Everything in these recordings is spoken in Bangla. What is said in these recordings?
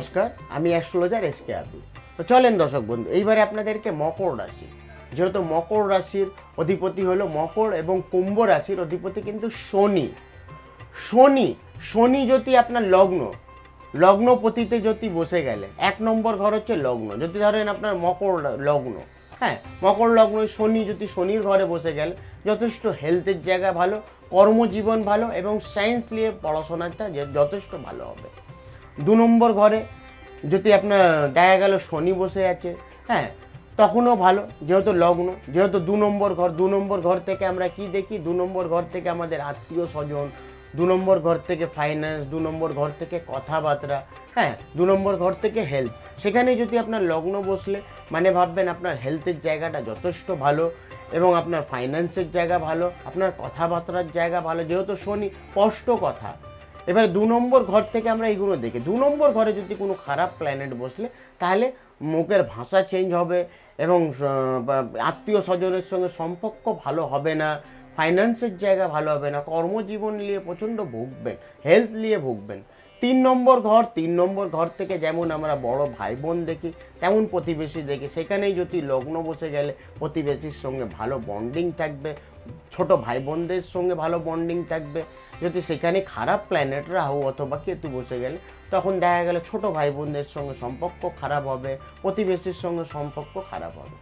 নমস্কার, আমি অ্যাস্ট্রোলজার এসকে আবি। তো চলেন দর্শক বন্ধু, এইবারে আপনাদেরকে মকর রাশি, যেহেতু মকর রাশির অধিপতি হলো মকর এবং কুম্ভ রাশির অধিপতি কিন্তু শনি। শনি যদি আপনার লগ্নপতিতে যদি বসে গেলে, 1 নম্বর ঘর হচ্ছে লগ্ন। যদি ধরেন আপনার মকর লগ্ন, মকর লগ্ন, শনি যদি শনির ঘরে বসে গেলে যথেষ্ট হেলথের জায়গা ভালো, কর্মজীবন ভালো এবং সায়েন্স নিয়ে পড়াশোনাটা যথেষ্ট ভালো হবে। 2 নম্বর ঘরে যদি আপনার দেখা গেল শনি বসে আছে, তখনও ভালো, যেহেতু লগ্ন, যেহেতু 2 নম্বর ঘর থেকে আমরা কি দেখি, 2 নম্বর ঘর থেকে আমাদের আত্মীয় স্বজন, 2 নম্বর ঘর থেকে ফাইন্যান্স, 2 নম্বর ঘর থেকে কথাবার্তা, 2 নম্বর ঘর থেকে হেলথ। সেখানে যদি আপনার লগ্ন বসলে মানে ভাববেন আপনার হেলথের জায়গাটা যথেষ্ট ভালো এবং আপনার ফাইন্যান্সের জায়গা ভালো, আপনার কথাবার্তার জায়গা ভালো, যেহেতু শনি স্পষ্ট কথা। এবার 2 নম্বর ঘর থেকে আমরা এইগুলো দেখি। 2 নম্বর ঘরে যদি কোনো খারাপ প্ল্যানেট বসলে তাহলে মুখের ভাষা চেঞ্জ হবে এবং আত্মীয় স্বজনের সঙ্গে সম্পর্ক ভালো হবে না, ফাইন্যান্সের জায়গা ভালো হবে না, কর্মজীবন নিয়ে প্রচণ্ড ভুগবেন, হেলথ নিয়ে ভুগবেন। 3 নম্বর ঘর থেকে যেমন আমরা বড় ভাই বোন দেখি, তেমন প্রতিবেশী দেখি। সেখানেই যদি লগ্ন বসে গেলে প্রতিবেশীর সঙ্গে ভালো বন্ডিং থাকবে, ছোট ভাই বোনদের সঙ্গে ভালো বন্ডিং থাকবে। যদি সেখানে খারাপ প্ল্যানেট রাহু অথবা কেতু বসে গেলে তখন দেখা গেলে ছোট ভাই বোনদের সঙ্গে সম্পর্ক খারাপ হবে, প্রতিবেশীর সঙ্গে সম্পর্ক খারাপ হবে।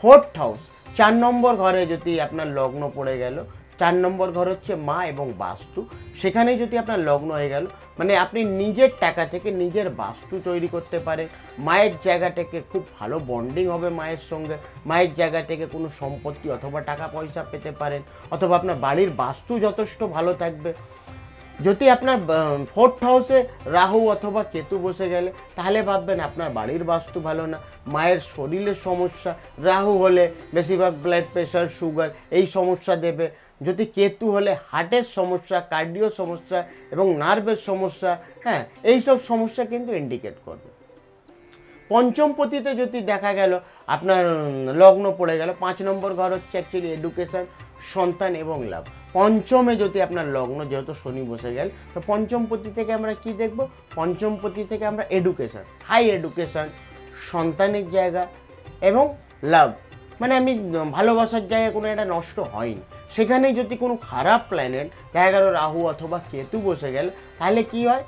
4th হাউস, 4 নম্বর ঘরে যদি আপনার লগ্ন পড়ে গেল, 4 নম্বর ঘর হচ্ছে মা এবং বাস্তু। সেখানে যদি আপনার লগ্ন হয়ে গেল মানে আপনি নিজের টাকা থেকে নিজের বাস্তু তৈরি করতে পারেন। মায়ের জায়গা থেকে খুব ভালো বন্ডিং হবে মায়ের সঙ্গে, মায়ের জায়গা থেকে কোনো সম্পত্তি অথবা টাকা পয়সা পেতে পারেন, অথবা আপনার বাড়ির বাস্তু যথেষ্ট ভালো থাকবে। যদি আপনার 4th হাউসে রাহু অথবা কেতু বসে গেলে তাহলে ভাববেন আপনার বাড়ির বাস্তু ভালো না, মায়ের শরীরের সমস্যা, রাহু হলে বেশিরভাগ ব্লাড প্রেশার, সুগার এই সমস্যা দেবে। যদি কেতু হলে হার্টের সমস্যা, কার্ডিও সমস্যা এবং নার্ভের সমস্যা, এইসব সমস্যা কিন্তু ইন্ডিকেট করবে। 5ম পতিতে যদি দেখা গেল আপনার লগ্ন পড়ে গেল, 5 নম্বর ঘর হচ্ছে অ্যাকচুয়ালি এডুকেশন, সন্তান এবং লাভ। 5মে যদি আপনার লগ্ন, যেহেতু শনি বসে গেল, তো 5ম পতি থেকে আমরা কি দেখব, 5ম পতি থেকে আমরা এডুকেশন, হাই এডুকেশন, সন্তানের জায়গা এবং লাভ, মানে আমি ভালোবাসার জায়গায় কোনো একটা নষ্ট হয়নি। সেখানে যদি কোনো খারাপ প্ল্যানেট দেখা গেল রাহু অথবা কেতু বসে গেল তাহলে কি হয়,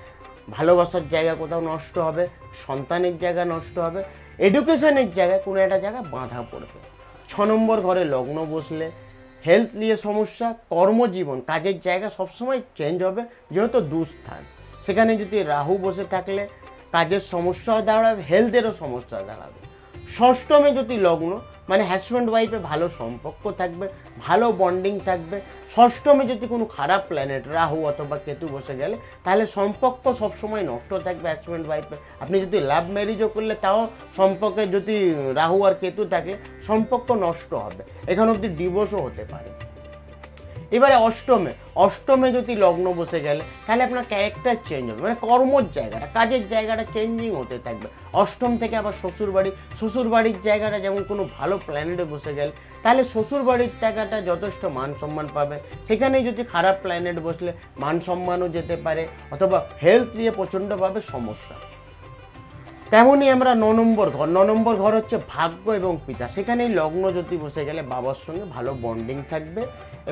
ভালোবাসার জায়গা কোথাও নষ্ট হবে, সন্তানের জায়গা নষ্ট হবে, এডুকেশনের জায়গায় কোনো একটা জায়গা বাঁধা পড়বে। 6 নম্বর ঘরে লগ্ন বসলে হেলথ নিয়ে সমস্যা, কর্মজীবন, কাজের জায়গা সবসময় চেঞ্জ হবে, যেহেতু দুস্থান। সেখানে যদি রাহু বসে থাকলে কাজের সমস্যাও দাঁড়াবে, হেলথেরও সমস্যা দাঁড়াবে। 6মে যদি লগ্ন মানে হাজব্যান্ড ওয়াইফে ভালো সম্পর্ক থাকবে, ভালো বন্ডিং থাকবে। 6মে যদি কোনো খারাপ প্ল্যানেট রাহু অথবা কেতু বসে গেলে তাহলে সম্পর্ক সবসময় নষ্ট থাকবে হাজব্যান্ড ওয়াইফে। আপনি যদি লাভ ম্যারেজও করলে তাও সম্পর্কে যদি রাহু আর কেতু থাকে সম্পর্ক নষ্ট হবে, এখানে অবধি ডিভোর্সও হতে পারে। এবারে 8মে যদি লগ্ন বসে গেলে তাহলে আপনার ক্যারেক্টার চেঞ্জ হবে, মানে কর্মর জায়গাটা, কাজের জায়গাটা চেঞ্জিং হতে থাকবে। 8ম থেকে আবার শ্বশুরবাড়ির জায়গাটা যেমন কোনো ভালো প্ল্যানেটে বসে গেলে তাহলে শ্বশুরবাড়ির জায়গাটা যথেষ্ট মান সম্মান পাবে। সেখানে যদি খারাপ প্ল্যানেট বসলে মান সম্মানও যেতে পারে, অথবা হেলথ নিয়ে প্রচণ্ডভাবে সমস্যা। তেমনই আমরা 9 নম্বর ঘর হচ্ছে ভাগ্য এবং পিতা। সেখানেই লগ্ন যদি বসে গেলে বাবার সঙ্গে ভালো বন্ডিং থাকবে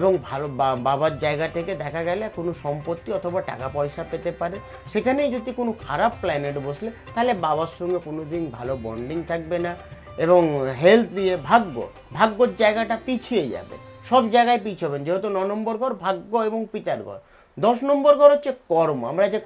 এবং ভালো বাবার জায়গা থেকে দেখা গেলে কোনো সম্পত্তি অথবা টাকা পয়সা পেতে পারে। সেখানেই যদি কোনো খারাপ প্ল্যানেট বসলে তাহলে বাবার সঙ্গে কোনো দিন ভালো বন্ডিং থাকবে না এবং হেলথ দিয়ে ভাগ্যর জায়গাটা পিছিয়ে যাবে, সব জায়গায় পিছাবেন, যেহেতু 9 নম্বর ঘর ভাগ্য এবং পিতার ঘর। 10 নম্বর ঘর হচ্ছে কর্ম, আমরা যে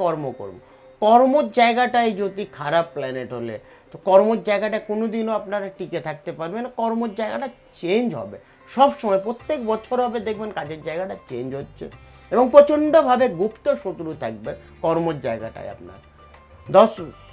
কর্মর জায়গাটায় যদি খারাপ প্ল্যানেট হলে তো কর্মর জায়গাটা কোনো দিনও আপনারা টিকে থাকতে পারবেন না, কর্মর জায়গাটা চেঞ্জ হবে সব সময়, প্রত্যেক বছর হবে দেখবেন কাজের জায়গাটা চেঞ্জ হচ্ছে এবং প্রচণ্ডভাবে গুপ্ত শত্রু থাকবে কর্মর জায়গাটায় আপনার।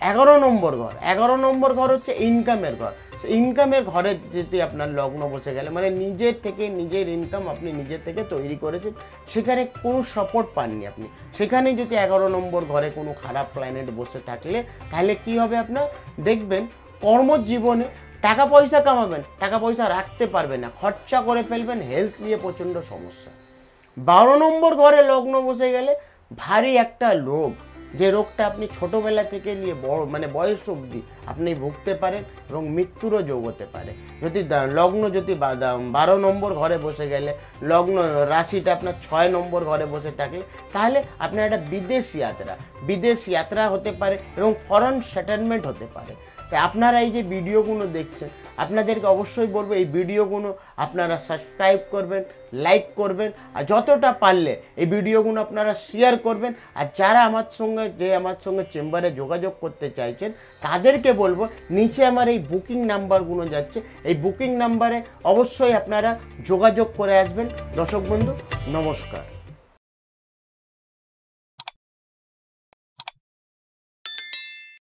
11 নম্বর ঘর হচ্ছে ইনকামের ঘর। ইনকামের ঘরে যদি আপনার লগ্ন বসে গেলে মানে নিজের থেকে নিজের ইনকাম আপনি নিজের থেকে তৈরি করেছেন, সেখানে কোনো সাপোর্ট পাননি আপনি। সেখানে যদি 11 নম্বর ঘরে কোনো খারাপ প্ল্যানেট বসে থাকলে তাহলে কি হবে, আপনার দেখবেন কর্মজীবনে টাকা পয়সা কামাবেন, টাকা পয়সা রাখতে পারবেন না, খরচা করে ফেলবেন, হেলথ নিয়ে প্রচণ্ড সমস্যা। 12 নম্বর ঘরে লগ্ন বসে গেলে ভারী একটা রোগ, যে রোগটা আপনি ছোটোবেলা থেকে নিয়ে বড় মানে বয়স অবধি আপনি ভুগতে পারেন এবং মৃত্যুরও যোগ হতে পারে। যদি লগ্ন যদি 12 নম্বর ঘরে বসে গেলে, লগ্ন রাশিটা আপনার 6 নম্বর ঘরে বসে থাকলে, তাহলে আপনার একটা বিদেশ যাত্রা হতে পারে এবং ফরেন সেটেলমেন্ট হতে পারে। তাই আপনারা এই যে ভিডিওগুলো দেখছেন, আপনাদেরকে অবশ্যই বলবো এই ভিডিওগুলো আপনারা সাবস্ক্রাইব করবেন, লাইক করবেন, আর যতটা পারলে এই ভিডিওগুলো আপনারা শেয়ার করবেন। আর যারা আমার সঙ্গে চেম্বারে যোগাযোগ করতে চাইছেন তাদেরকে বলবো নিচে আমার এই বুকিং নাম্বারগুলো যাচ্ছে, এই বুকিং নাম্বারে অবশ্যই আপনারা যোগাযোগ করে আসবেন। দর্শক বন্ধু, নমস্কার।